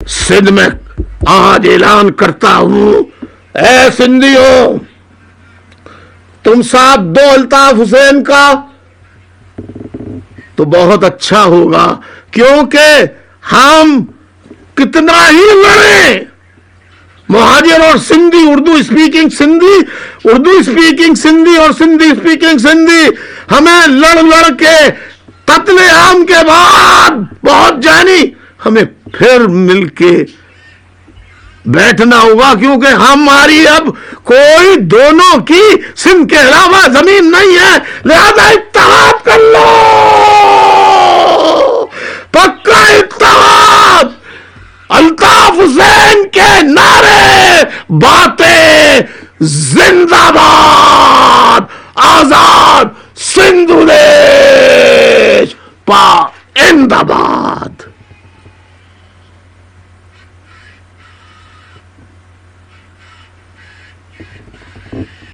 सिंध में आज ऐलान करता हूं, ऐ सिंधियों, तुम साथ दो अल्ताफ हुसैन का तो बहुत अच्छा होगा, क्योंकि हम कितना ही लड़े, मुहाजिर और सिंधी, उर्दू स्पीकिंग सिंधी और सिंधी स्पीकिंग सिंधी, हमें लड़ लड़ के कत्ले आम के बाद बहुत जानी, हमें फिर मिलके बैठना होगा, क्योंकि हमारी अब कोई दोनों की सिंध के अलावा जमीन नहीं है, लिहाजा इत्तेहाद कर लो, पक्का इत्तेहाद। अल्ताफ हुसैन के नारे, बातें जिंदाबाद, आजाद सिंध देश पाइंदाबाद।